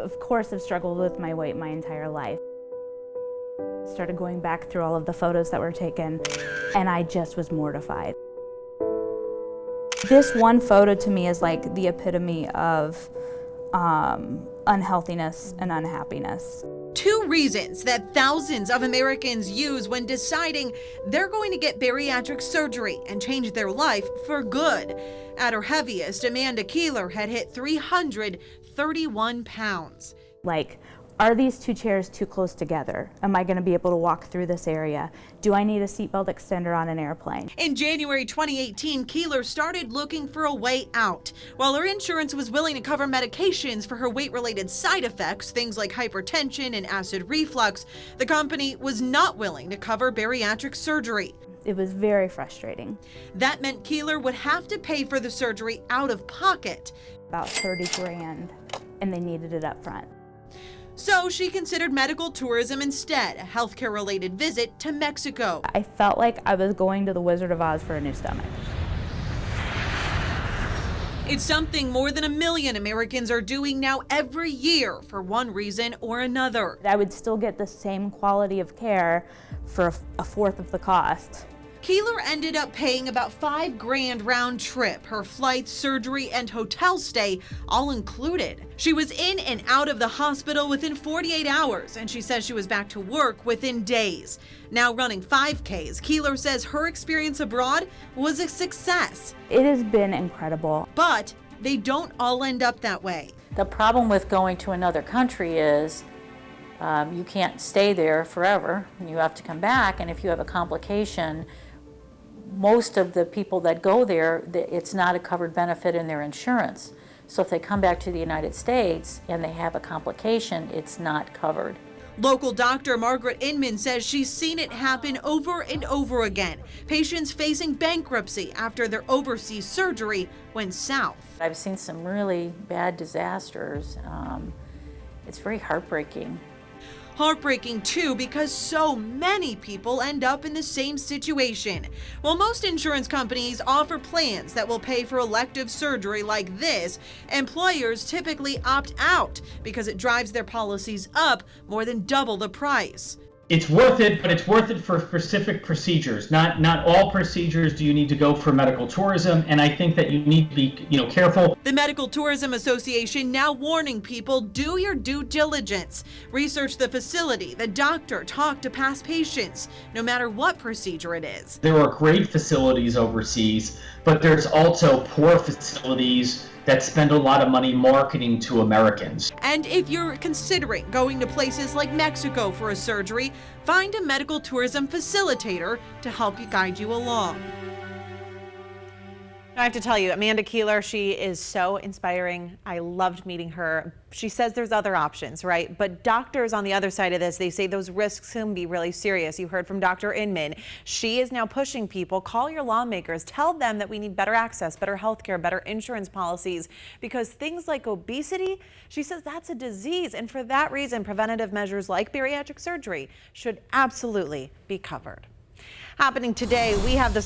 Of course, I've struggled with my weight my entire life. Started going back through all of the photos that were taken, and I just was mortified. This one photo to me is like the epitome of unhealthiness and unhappiness. Two reasons that thousands of Americans use when deciding they're going to get bariatric surgery and change their life for good. At her heaviest, Amanda Keeler had hit 331 pounds. Like, are these two chairs too close together? Am I going to be able to walk through this area? Do I need a seatbelt extender on an airplane? In January 2018, Keeler started looking for a way out. While her insurance was willing to cover medications for her weight-related side effects, things like hypertension and acid reflux, the company was not willing to cover bariatric surgery. It was very frustrating. That meant Keeler would have to pay for the surgery out of pocket. About 30 grand, and they needed it up front. So she considered medical tourism instead, a healthcare-related visit to Mexico. I felt like I was going to the Wizard of Oz for a new stomach. It's something more than 1 million Americans are doing now every year for one reason or another. I would still get the same quality of care for a fourth of the cost. Keeler ended up paying about $5 grand round trip, her flight, surgery, and hotel stay all included. She was in and out of the hospital within 48 hours, and she says she was back to work within days. Now running 5Ks, Keeler says her experience abroad was a success. It has been incredible. But they don't all end up that way. The problem with going to another country is you can't stay there forever, and you have to come back, and if you have a complication, most of the people that go there, it's not a covered benefit in their insurance. So if they come back to the United States and they have a complication, it's not covered. Local doctor Margaret Inman says she's seen it happen over and over again. Patients facing bankruptcy after their overseas surgery went south. I've seen some really bad disasters. It's very heartbreaking. Heartbreaking too, because so many people end up in the same situation. While most insurance companies offer plans that will pay for elective surgery like this, employers typically opt out because it drives their policies up more than double the price. It's worth it, but it's worth it for specific procedures. Not all procedures do you need to go for medical tourism, and I think that you need to be, careful. The Medical Tourism Association now warning people, do your due diligence. Research the facility, the doctor, talk to past patients, no matter what procedure it is. There are great facilities overseas, but there's also poor facilities that spend a lot of money marketing to Americans. And if you're considering going to places like Mexico for a surgery, find a medical tourism facilitator to help you guide you along. I have to tell you, Amanda Keeler, she is so inspiring. I loved meeting her. She says there's other options, right? But doctors on the other side of this, they say those risks can be really serious. You heard from Dr. Inman. She is now pushing people, call your lawmakers, tell them that we need better access, better health care, better insurance policies, because things like obesity, she says that's a disease. And for that reason, preventative measures like bariatric surgery should absolutely be covered. Happening today, we have the